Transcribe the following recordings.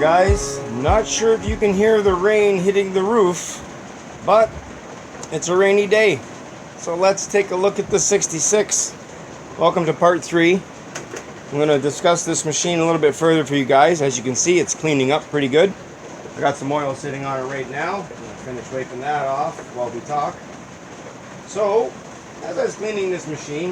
guys, not sure if you can hear the rain hitting the roof, but it's a rainy day. So let's take a look at the 66. Welcome to part 3. I'm going to discuss this machine a little bit further for you guys. As you can see, it's cleaning up pretty good. I got some oil sitting on it right now. I'm going to finish wiping that off while we talk. So, as I was cleaning this machine,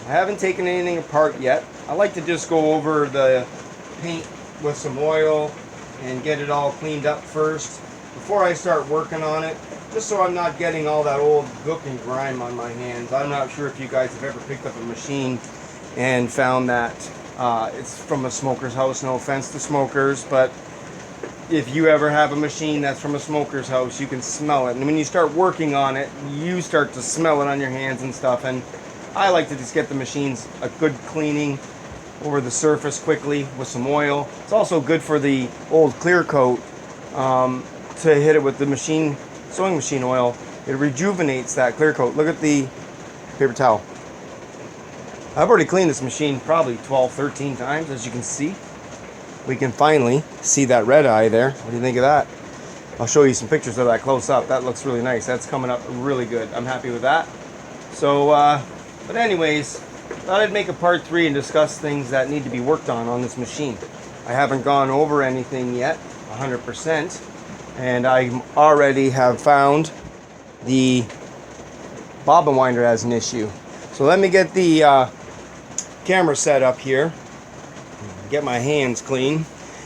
I haven't taken anything apart yet. I like to just go over the paint with some oil and get it all cleaned up first before I start working on it, just so I'm not getting all that old gook and grime on my hands. I'm not sure if you guys have ever picked up a machine and found that it's from a smoker's house. No offense to smokers, but if you ever have a machine that's from a smoker's house, you can smell it. And when you start working on it, you start to smell it on your hands and stuff. And I like to just get the machines a good cleaning over the surface quickly with some oil. It's also good for the old clear coat to hit it with the sewing machine oil. It rejuvenates that clear coat. Look at the paper towel. I've already cleaned this machine probably 12, 13 times, as you can see. We can finally see that red eye there. What do you think of that? I'll show you some pictures of that close up. That looks really nice. That's coming up really good. I'm happy with that. So, but anyways, thought I'd make a part 3 and discuss things that need to be worked on this machine. I haven't gone over anything yet, 100%, and I already have found the bobbin winder has an issue. So let me get the camera set up here, get my hands clean,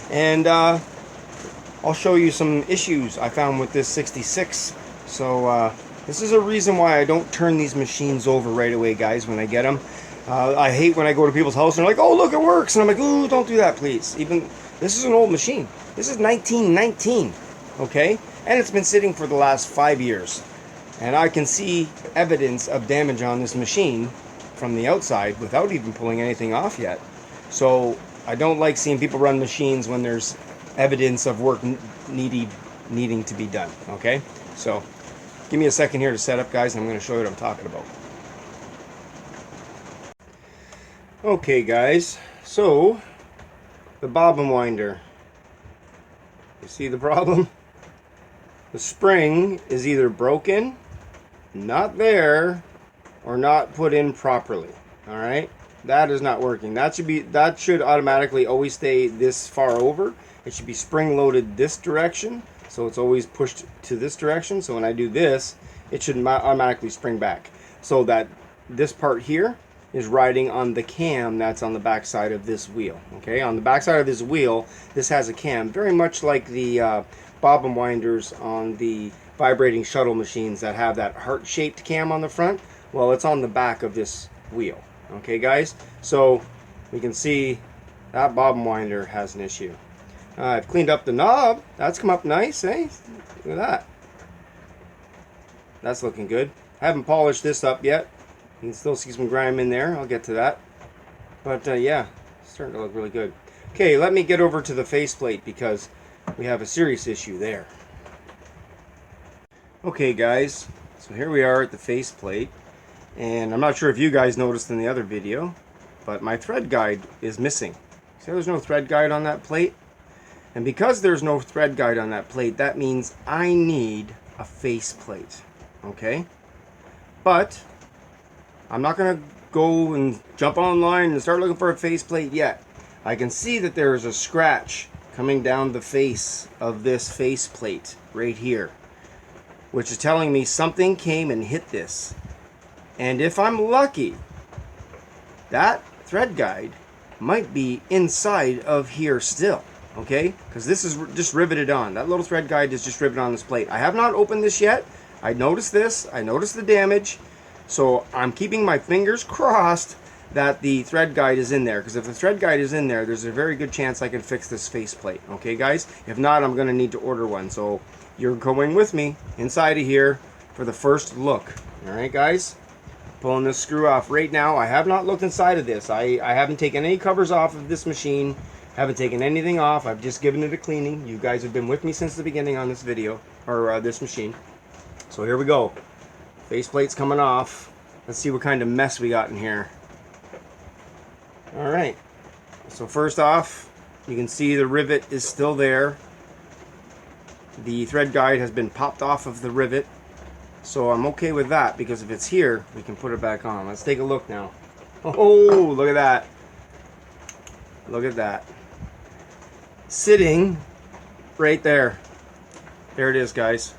and I'll show you some issues I found with this 66. So this is a reason why I don't turn these machines over right away, guys, when I get them. I hate when I go to people's house and they're like, oh, look, it works. And I'm like, ooh, don't do that, please. Even this is an old machine. This is 1919, okay? And it's been sitting for the last 5 years. And I can see evidence of damage on this machine from the outside without even pulling anything off yet. So I don't like seeing people run machines when there's evidence of work needing to be done, okay? So give me a second here to set up, guys, and I'm going to show you what I'm talking about. Okay, guys, so the bobbin winder, you see the problem? The spring is either broken, not there, or not put in properly. All right, that is not working. That should automatically always stay this far over. It should be spring loaded this direction, so it's always pushed to this direction. So when I do this, it should automatically spring back, so that this part here is riding on the cam that's on the back side of this wheel. Okay, on the back side of this wheel, this has a cam, very much like the bobbin winders on the vibrating shuttle machines that have that heart-shaped cam on the front. Well, it's on the back of this wheel. Okay, guys, so we can see that bobbin winder has an issue. I've cleaned up the knob. That's come up nice, eh? Look at that. That's looking good. I haven't polished this up yet. You can still see some grime in there. I'll get to that. But yeah, it's starting to look really good. Okay, let me get over to the faceplate because we have a serious issue there. Okay, guys, so here we are at the faceplate. And I'm not sure if you guys noticed in the other video, but my thread guide is missing. See, there's no thread guide on that plate. And because there's no thread guide on that plate, that means I need a faceplate. Okay? But I'm not going to go and jump online and start looking for a faceplate yet. I can see that there is a scratch coming down the face of this faceplate right here, which is telling me something came and hit this. And if I'm lucky, that thread guide might be inside of here still, okay? Because this is just riveted on. That little thread guide is just riveted on this plate. I have not opened this yet. I noticed this. I noticed the damage. So I'm keeping my fingers crossed that the thread guide is in there, because if the thread guide is in there, there's a very good chance I can fix this faceplate. Okay, guys? If not, I'm going to need to order one. So you're going with me inside of here for the first look. All right, guys? Pulling this screw off right now. I have not looked inside of this. I haven't taken any covers off of this machine. Haven't taken anything off. I've just given it a cleaning. You guys have been with me since the beginning on this video, or this machine. So here we go. Faceplate's coming off. Let's see what kind of mess we got in here. Alright. So first off, You can see the rivet is still there. The thread guide has been popped off of the rivet. So I'm okay with that, because if it's here, we can put it back on. Let's take a look now. Oh, look at that. Look at that. Sitting right there. There it is, guys.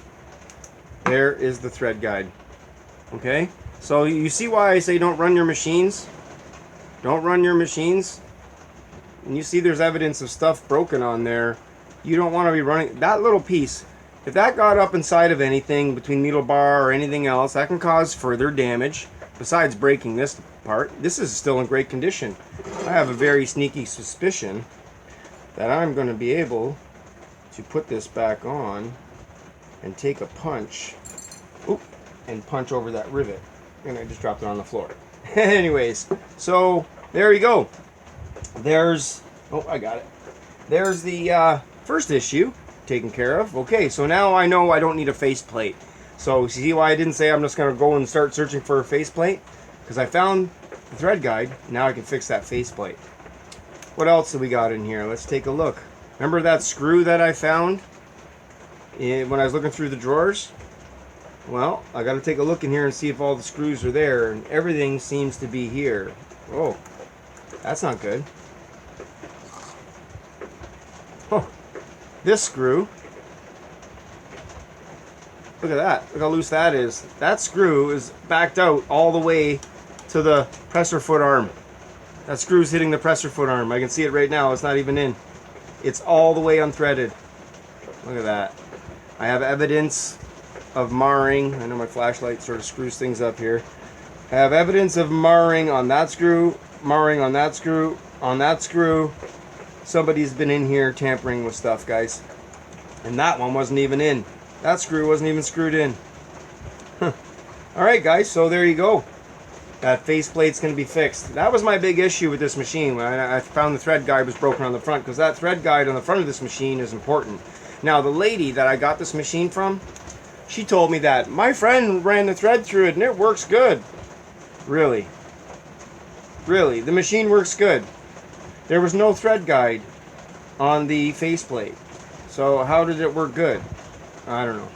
There is the thread guide. Okay? So you see why I say don't run your machines? Don't run your machines. And you see there's evidence of stuff broken on there. You don't want to be running that little piece. If that got up inside of anything, between needle bar or anything else, that can cause further damage. Besides breaking this part, this is still in great condition. I have a very sneaky suspicion that I'm going to be able to put this back on and take a punch, and punch over that rivet. And I just dropped it on the floor. Anyways, so there you go. There's, I got it. There's the first issue taken care of. Okay, so now I know I don't need a faceplate. So see why I didn't say I'm just going to go and start searching for a faceplate? Because I found the thread guide. Now I can fix that faceplate. What else do we got in here? Let's take a look. Remember that screw that I found when I was looking through the drawers? Well, I got to take a look in here and see if all the screws are there, and everything seems to be here. Oh, that's not good. Oh, this screw. Look at that. Look how loose that is. That screw is backed out all the way to the presser foot arm. That screw's hitting the presser foot arm. I can see it right now. It's not even in. It's all the way unthreaded. Look at that. I have evidence of marring. I know my flashlight sort of screws things up here. I have evidence of marring on that screw, marring on that screw, on that screw. Somebody's been in here tampering with stuff, guys. And that one wasn't even in. That screw wasn't even screwed in. Alright, guys, so there you go. That faceplate's going to be fixed. That was my big issue with this machine. When I found the thread guide was broken on the front, because that thread guide on the front of this machine is important. Now, the lady that I got this machine from, she told me that my friend ran the thread through it and it works good. Really? Really, the machine works good. There was no thread guide on the faceplate. So how did it work good? I don't know.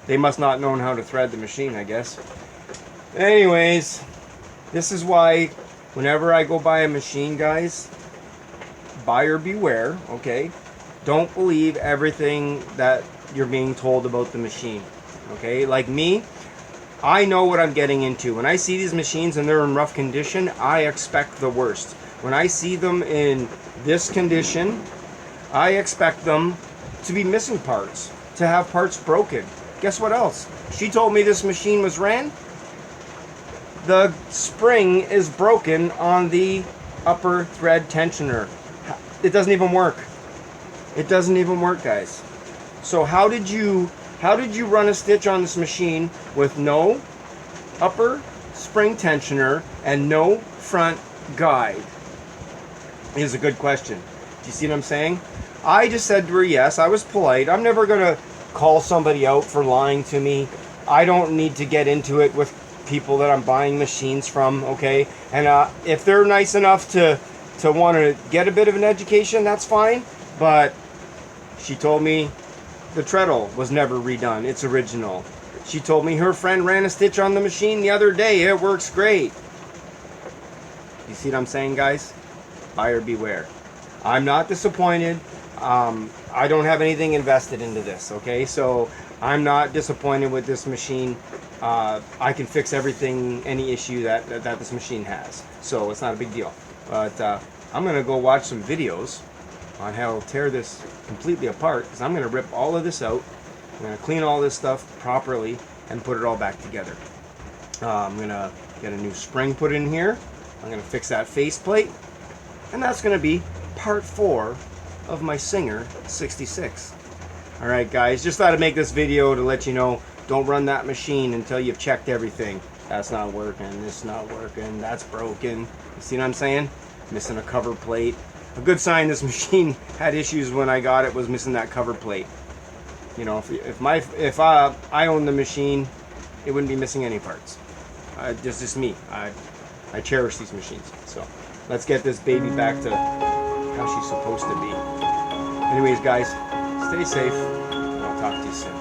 They must not known how to thread the machine, I guess. Anyways, this is why whenever I go buy a machine, guys, buyer beware, okay? Don't believe everything that you're being told about the machine, okay? Like me, I know what I'm getting into. When I see these machines and they're in rough condition, I expect the worst. When I see them in this condition, I expect them to be missing parts, to have parts broken. Guess what else? She told me this machine was ran. The spring is broken on the upper thread tensioner. It doesn't even work. It doesn't even work, guys. So how did you run a stitch on this machine with no upper spring tensioner and no front guide? Is a good question. Do you see what I'm saying? I just said to her yes. I was polite. I'm never gonna call somebody out for lying to me. I don't need to get into it with people that I'm buying machines from, okay? And if they're nice enough to want to get a bit of an education, that's fine. But she told me the treadle was never redone. It's original. She told me her friend ran a stitch on the machine the other day. It works great. You see what I'm saying, guys? Buyer beware. I'm not disappointed. I don't have anything invested into this, okay? So I'm not disappointed with this machine. I can fix everything, any issue that this machine has. So it's not a big deal. But I'm going to go watch some videos on how to tear this completely apart, because I'm going to rip all of this out. I'm going to clean all this stuff properly and put it all back together. I'm going to get a new spring put in here. I'm going to fix that faceplate. And that's going to be part 4 of my Singer 66. Alright guys, just thought I'd make this video to let you know, don't run that machine until you've checked everything. That's not working, this is not working, that's broken. You see what I'm saying? Missing a cover plate. A good sign this machine had issues when I got it was missing that cover plate. You know, if I owned the machine, it wouldn't be missing any parts. Just me. I cherish these machines. So let's get this baby back to how she's supposed to be. Anyways, guys, stay safe, and I'll talk to you soon.